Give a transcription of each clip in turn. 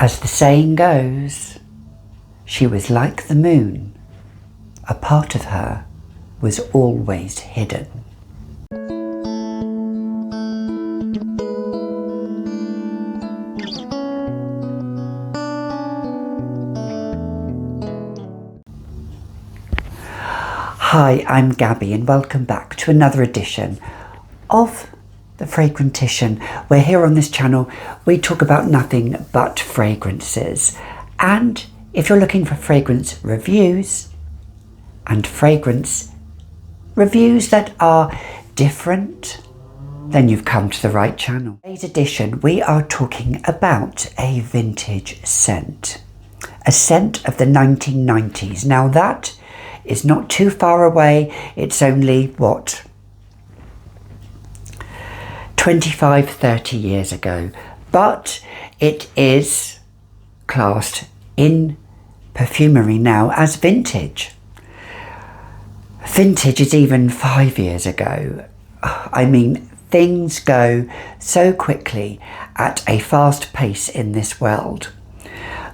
As the saying goes, she was like the moon. A part of her was always hidden. Hi, I'm Gabby and welcome back to another edition of The Fragrantician, where here on this channel we talk about nothing but fragrances. And if you're looking for fragrance reviews and fragrance reviews that are different, then you've come to the right channel. In today's edition we are talking about a vintage scent. A scent of the 1990s. Now that is not too far away. It's only, 25-30 years ago. But it is classed in perfumery now as vintage. Vintage is even 5 years ago. I mean, things go so quickly at a fast pace in this world.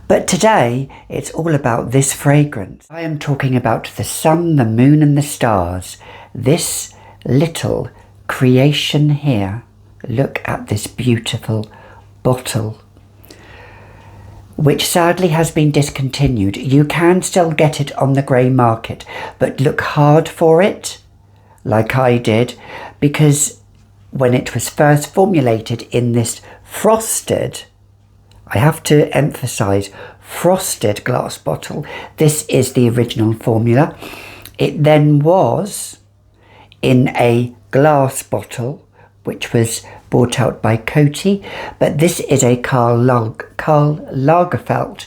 But today, it's all about this fragrance. I am talking about the sun, the moon and the stars. This little creation here. Look at this beautiful bottle, which sadly has been discontinued. You can still get it on the grey market, but look hard for it, like I did, because when it was first formulated in this frosted, I have to emphasise, frosted glass bottle. This is the original formula. It then was in a glass bottle, which was brought out by Coty. But this is a Karl Lagerfeld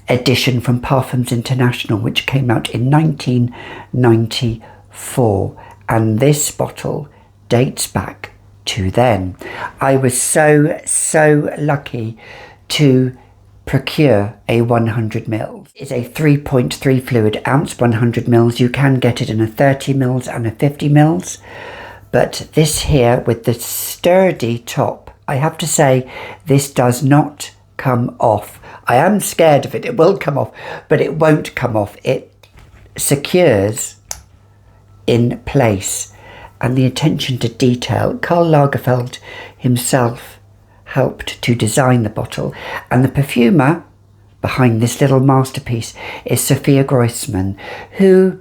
edition from Parfums International, which came out in 1994. And this bottle dates back to then. I was so lucky to procure a 100 ml. It's a 3.3 fluid ounce 100 ml. You can get it in a 30 ml and a 50 ml. But this here with the sturdy top, I have to say this does not come off. I am scared of it. It will come off, but it won't come off. It secures in place. And the attention to detail, Karl Lagerfeld himself helped to design the bottle, and the perfumer behind this little masterpiece is Sophia Grojsman, who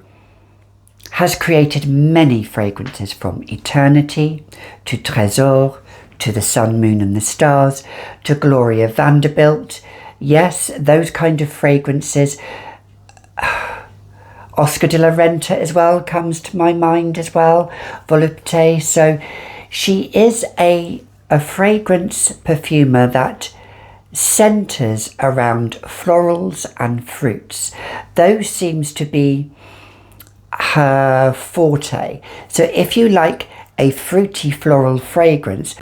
has created many fragrances from Eternity to Trésor to the Sun, Moon and the Stars to Gloria Vanderbilt. Yes, those kind of fragrances. Oscar de la Renta as well comes to my mind as well, Volupté. So she is a fragrance perfumer that centres around florals and fruits. Those seems to be her forte. So if you like a fruity floral fragrance,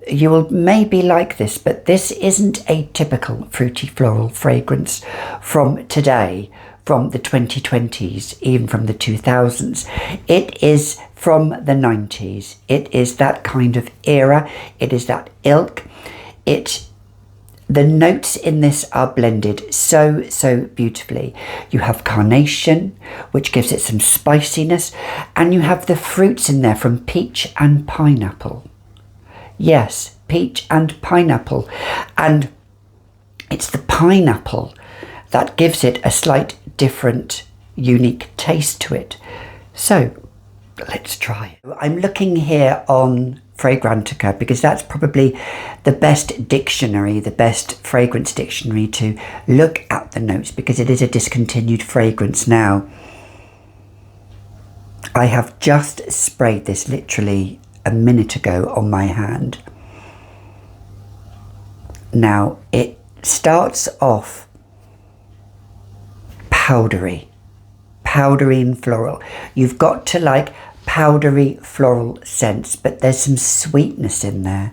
you will maybe like this, but this isn't a typical fruity floral fragrance from today, from the 2020s, even from the 2000s. It is from the 90s. It is that kind of era. It is that ilk. The notes in this are blended so beautifully. You have carnation, which gives it some spiciness, and you have the fruits in there from peach and pineapple. Yes, peach and pineapple. And it's the pineapple that gives it a slight different, unique taste to it. So let's try it. I'm looking here on Fragrantica because that's probably the best dictionary, the best fragrance dictionary to look at the notes, because it is a discontinued fragrance now. I have just sprayed this literally a minute ago on my hand. Now it starts off powdery and floral. You've got to like powdery floral scents, but there's some sweetness in there.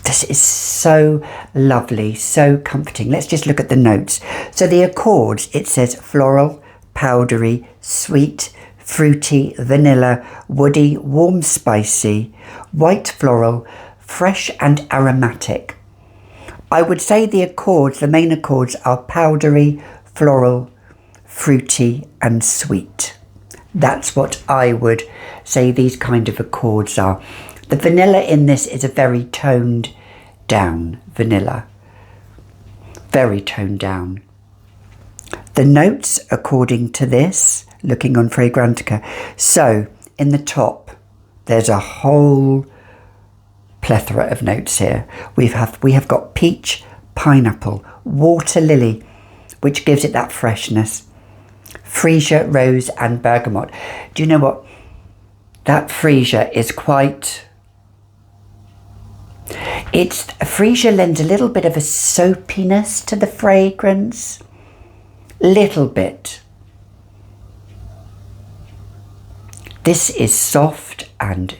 This is so lovely, so comforting. Let's just look at the notes. So the accords, it says floral, powdery, sweet, fruity, vanilla, woody, warm, spicy, white floral, fresh and aromatic. I would say the accords, the main accords, are powdery, floral, fruity and sweet. That's what I would say these kind of accords are. The vanilla in this is a very toned down vanilla. Very toned down. The notes, according to this, looking on Fragrantica, so in the top, there's a whole plethora of notes here. We have got peach, pineapple, water lily, which gives it that freshness, freesia, rose and bergamot. Do you know what? That freesia is quite... freesia lends a little bit of a soapiness to the fragrance. Little bit. This is soft and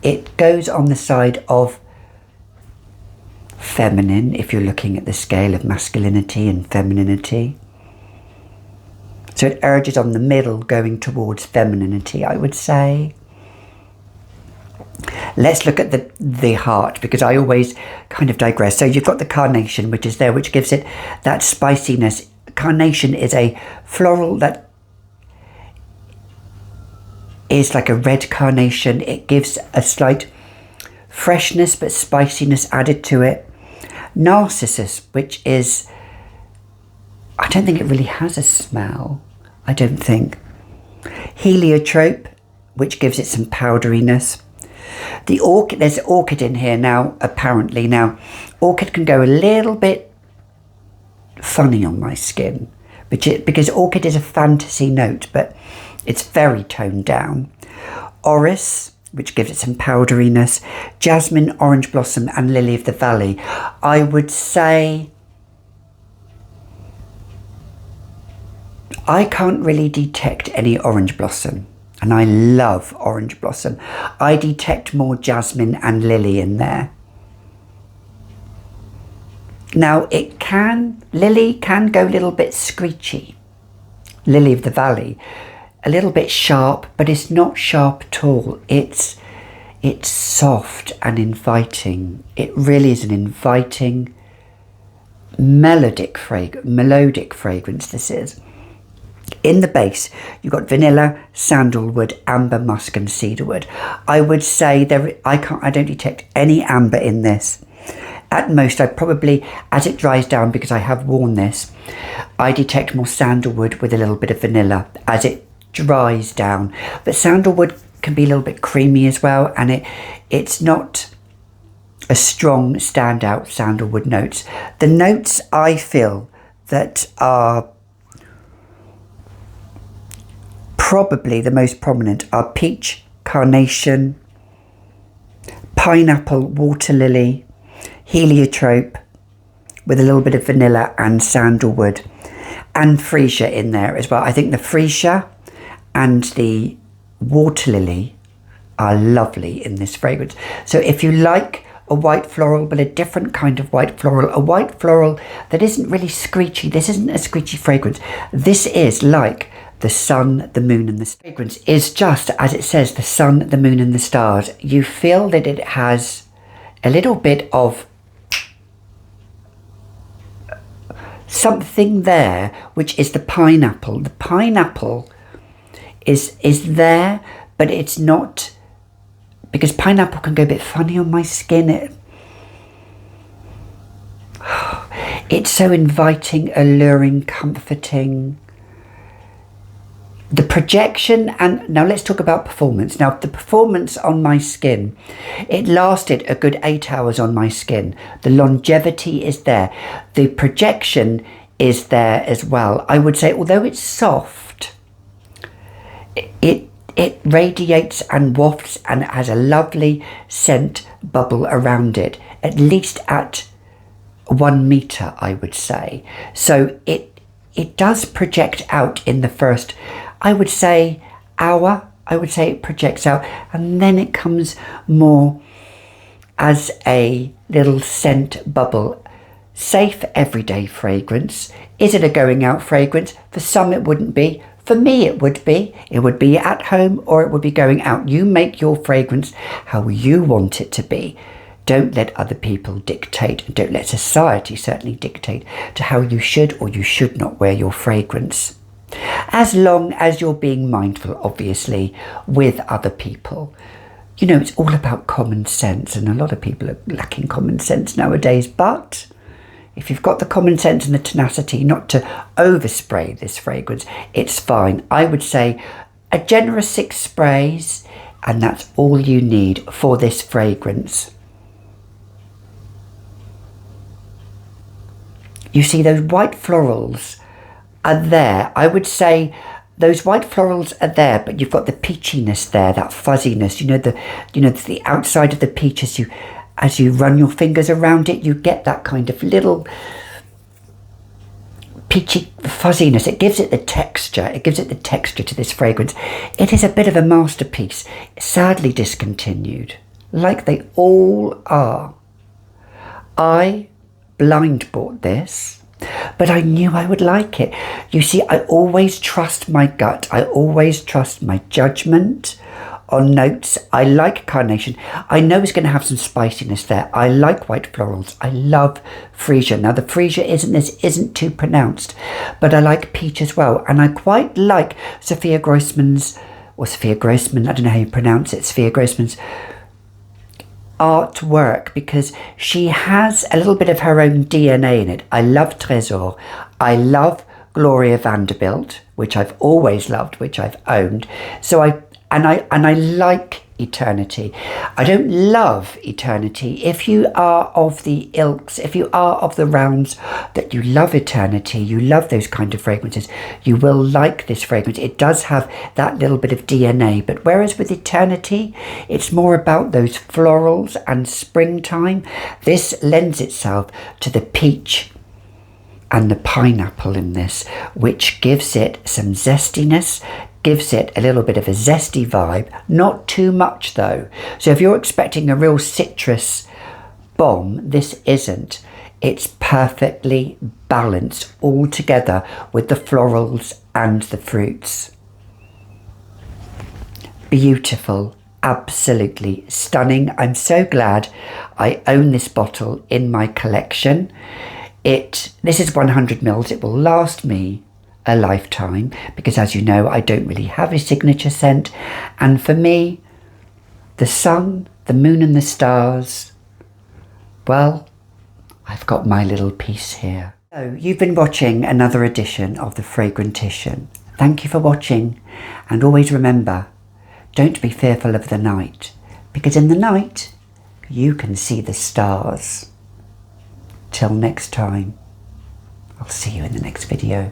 it goes on the side of feminine if you're looking at the scale of masculinity and femininity. So it urges on the middle going towards femininity, I would say. Let's look at the heart, because I always kind of digress. So you've got the carnation, which is there, which gives it that spiciness. Carnation is a floral that is like a red carnation. It gives a slight freshness but spiciness added to it. Narcissus, which is, I don't think it really has a smell. I don't think. Heliotrope, which gives it some powderiness. The orchid, there's orchid in here now, apparently. Now, orchid can go a little bit funny on my skin, because orchid is a fantasy note, but it's very toned down. Orris, which gives it some powderiness. Jasmine, orange blossom and lily of the valley. I would say I can't really detect any orange blossom, and I love orange blossom. I detect more jasmine and lily in there. Now lily can go a little bit screechy. Lily of the valley, a little bit sharp, but it's not sharp at all. It's soft and inviting. It really is an inviting, melodic fragrance this is. In the base, you've got vanilla, sandalwood, amber, musk and cedarwood. I would say I don't detect any amber in this. At most, I probably, as it dries down, because I have worn this, I detect more sandalwood with a little bit of vanilla as it dries down. But sandalwood can be a little bit creamy as well, and it's not a strong standout sandalwood notes. The notes I feel that are probably the most prominent are peach, carnation, pineapple, water lily, heliotrope with a little bit of vanilla and sandalwood, and freesia in there as well. I think the freesia and the water lily are lovely in this fragrance. So if you like a white floral, but a different kind of white floral, a white floral that isn't really screechy, this isn't a screechy fragrance. This is like the sun, the moon and the stars. Fragrance is just, as it says, the sun, the moon and the stars. You feel that it has a little bit of something there, which is the pineapple. The pineapple is there, but it's not, because pineapple can go a bit funny on my skin. It's so inviting, alluring, comforting. The projection, and now let's talk about performance. Now, the performance on my skin, it lasted a good 8 hours on my skin. The longevity is there. The projection is there as well. I would say, although it's soft, it radiates and wafts and has a lovely scent bubble around it, at least at 1 meter, I would say. So it does project out in the first, I would say, hour. I would say it projects out, and then it comes more as a little scent bubble. Safe everyday fragrance. Is it a going out fragrance? For some it wouldn't be. For me it would be. It would be at home or it would be going out. You make your fragrance how you want it to be. Don't let other people dictate, and don't let society certainly dictate to how you should or you should not wear your fragrance. As long as you're being mindful, obviously, with other people. You know, it's all about common sense, and a lot of people are lacking common sense nowadays. But if you've got the common sense and the tenacity not to overspray this fragrance, it's fine. I would say a generous 6 sprays, and that's all you need for this fragrance. You see, those white florals are there. I would say those white florals are there, but you've got the peachiness there, that fuzziness. You know, the outside of the peach, as you run your fingers around it, you get that kind of little peachy fuzziness. It gives it the texture. It gives it the texture to this fragrance. It is a bit of a masterpiece, sadly discontinued, like they all are. I blind bought this, but I knew I would like it. You see, I always trust my gut. I always trust my judgment on notes. I like carnation. I know it's going to have some spiciness there. I like white florals. I love freesia. Now the freesia isn't too pronounced, but I like peach as well. And I quite like Sophia Grojsman's, or Sophia Grojsman, I don't know how you pronounce it, Sophia Grojsman's artwork, because she has a little bit of her own DNA in it. I love Trésor. I love Gloria Vanderbilt, which I've always loved, which I've owned. So I like Eternity. I don't love Eternity. If you are of the ilks, if you are of the rounds that you love Eternity, you love those kind of fragrances, you will like this fragrance. It does have that little bit of DNA, but whereas with Eternity, it's more about those florals and springtime. This lends itself to the peach and the pineapple in this, which gives it some zestiness, gives it a little bit of a zesty vibe, not too much though. So if you're expecting a real citrus bomb, this isn't. It's perfectly balanced all together with the florals and the fruits. Beautiful, absolutely stunning. I'm so glad I own this bottle in my collection. This is 100 mils. It will last me a lifetime, because as you know, I don't really have a signature scent, and for me, the sun, the moon and the stars, well, I've got my little piece here. So you've been watching another edition of the Fragrantician. Thank you for watching, and always remember, don't be fearful of the night, because in the night you can see the stars. Till next time, I'll see you in the next video.